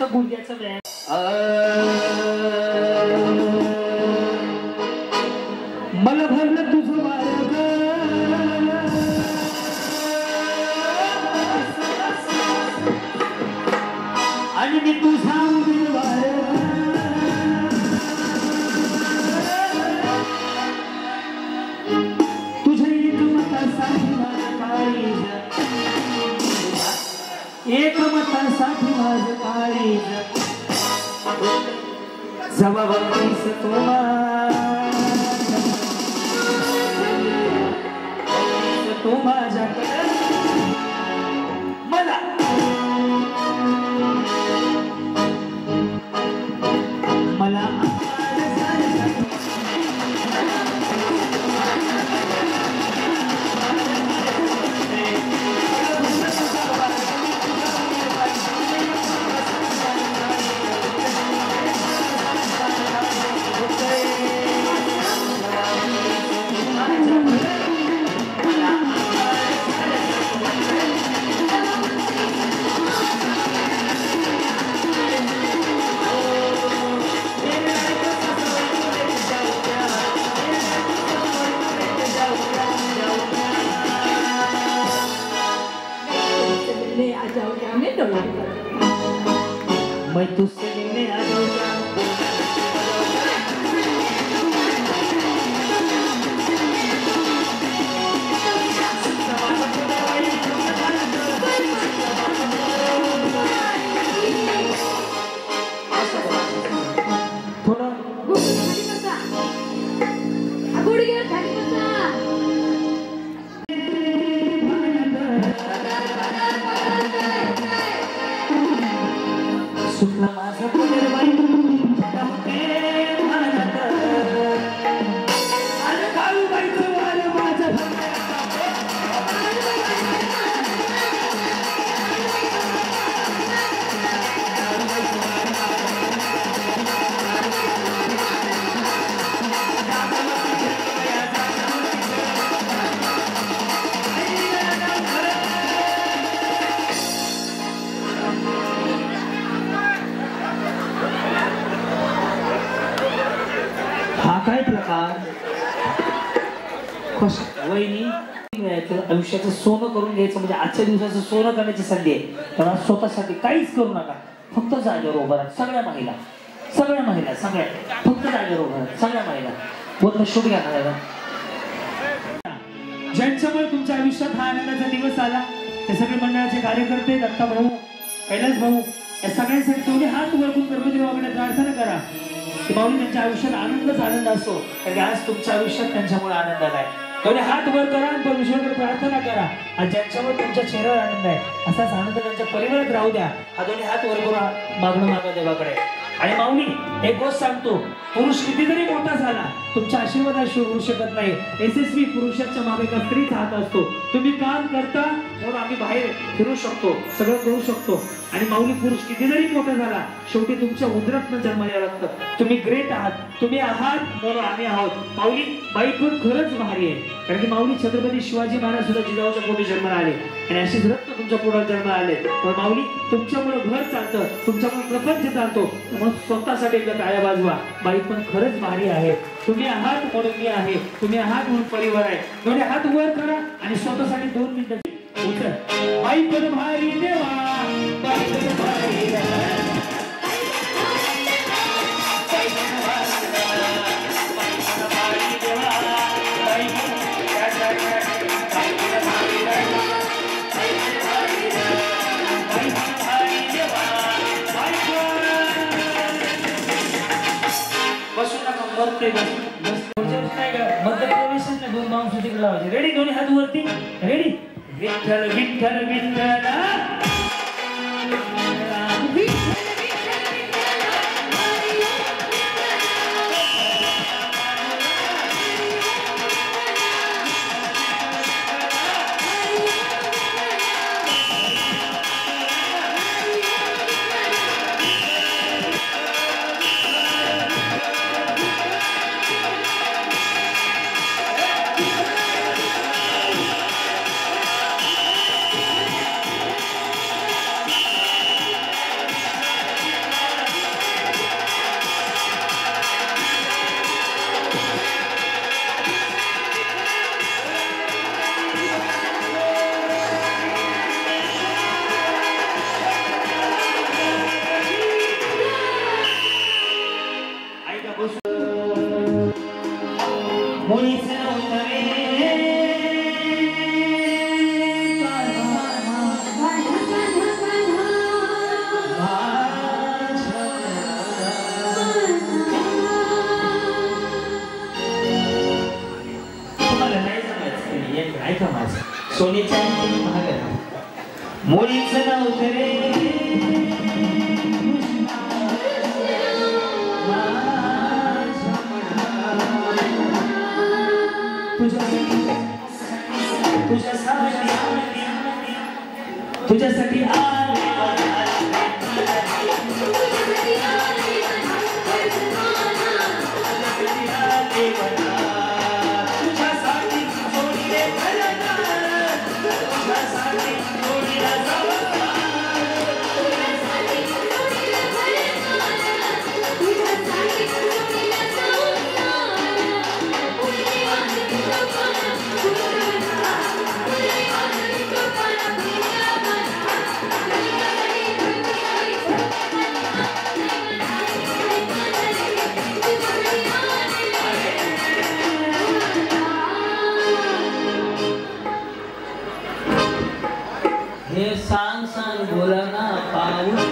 नुसतं गुडघ्याचं व्यायाम. मला भरलं तुझं मार्ग आणि मी तुझा उमेदवार तुझ्या एकमतासाठी माझं काळीज एकमतासाठी माझं काळीज जबाबदारीस तू माझ्याकडे मला मला मैं तुझसे मिलने आ जाऊंगा आयुष्याचं सोनं करून घ्यायचं म्हणजे आजच्या दिवसाचं सोनं करण्याची संधी आहे. पण स्वतःसाठी काहीच करू नका, फक्त जागेवर उभा राहा. सगळ्या महिला सगळ्या फक्त जागेवर उभा राहा. सगळ्या महिला पूर्ण शूट घ्या. ज्यांच्यामुळे तुमच्या आयुष्यात हा आनंदाचा दिवस आला ते सगळे मंडळाचे कार्यकर्ते, दत्ता भाऊ, कैलास भाऊ, या सगळ्यांसाठी तुम्ही हात वर करून गणपती बाबाकडे प्रार्थना करा की माऊली त्यांच्या आयुष्यात आनंदच आनंद असो, कारण आज तुमच्या आयुष्यात त्यांच्यामुळे आनंद आहे. तेवढे हात वर करा आणि परमेश्वराकडे प्रार्थना करा. आणि ज्यांच्यावर तुमच्या चेहऱ्यावर आनंद आहे असाच आनंद त्यांच्या परिवारात राहू द्या. हा दोन्ही हात वर करा, मागणं मागा देवाकडे. आणि माऊली एक गोष्ट सांगतो, पुरुष किती जरी मोठा झाला तुमच्या आशीर्वादाशिवाय होऊ शकत नाही. यशस्वी पुरुषाच्या मागे एका स्त्रीचा हात असतो. तुम्ही काम करता म्हणून आम्ही बाहेर फिरू शकतो, सगळं करू शकतो. आणि माऊली पुरुष किती जरी मोठा झाला शेवटी तुमच्या उदरातनं जन्माला लागतं. तुम्ही ग्रेट आहात, तुम्ही आहात म्हणून आम्ही आहोत. माऊली बाई पण खरंच भारी आहे, कारण की माऊली छत्रपती शिवाजी महाराज सुद्धा जिजाऊच्या पोटी जन्माला आले आणि अशीच रक्त तुमच्या पोटात जन्माला आले. पण माऊली तुमच्यामुळे घर चालतं, तुमच्यामुळे प्रपंच चालतो. म्हणून स्वतःसाठी एकदा टाळ्या वाजवा. बाई पण खरंच भारी आहे. तुम्ही आहात म्हणून मी आहे, तुम्ही आहात म्हणून परिवार आहे. दोन्ही हात वर करा आणि स्वतःसाठी 2 मिनिटं उचल. बाई पण भारी देवा, बाई पण भारी देवा. मध्य प्रवेश 2 बाउंस तिकडे लावायचे. रेडी? दोन्ही हात वरती. रेडी? विठ्ठल विठ्ठल विठ्ठल मुलीचं नव्हतं रे तुझ्यासाठी हे सांग सांग बोला ना पाऊस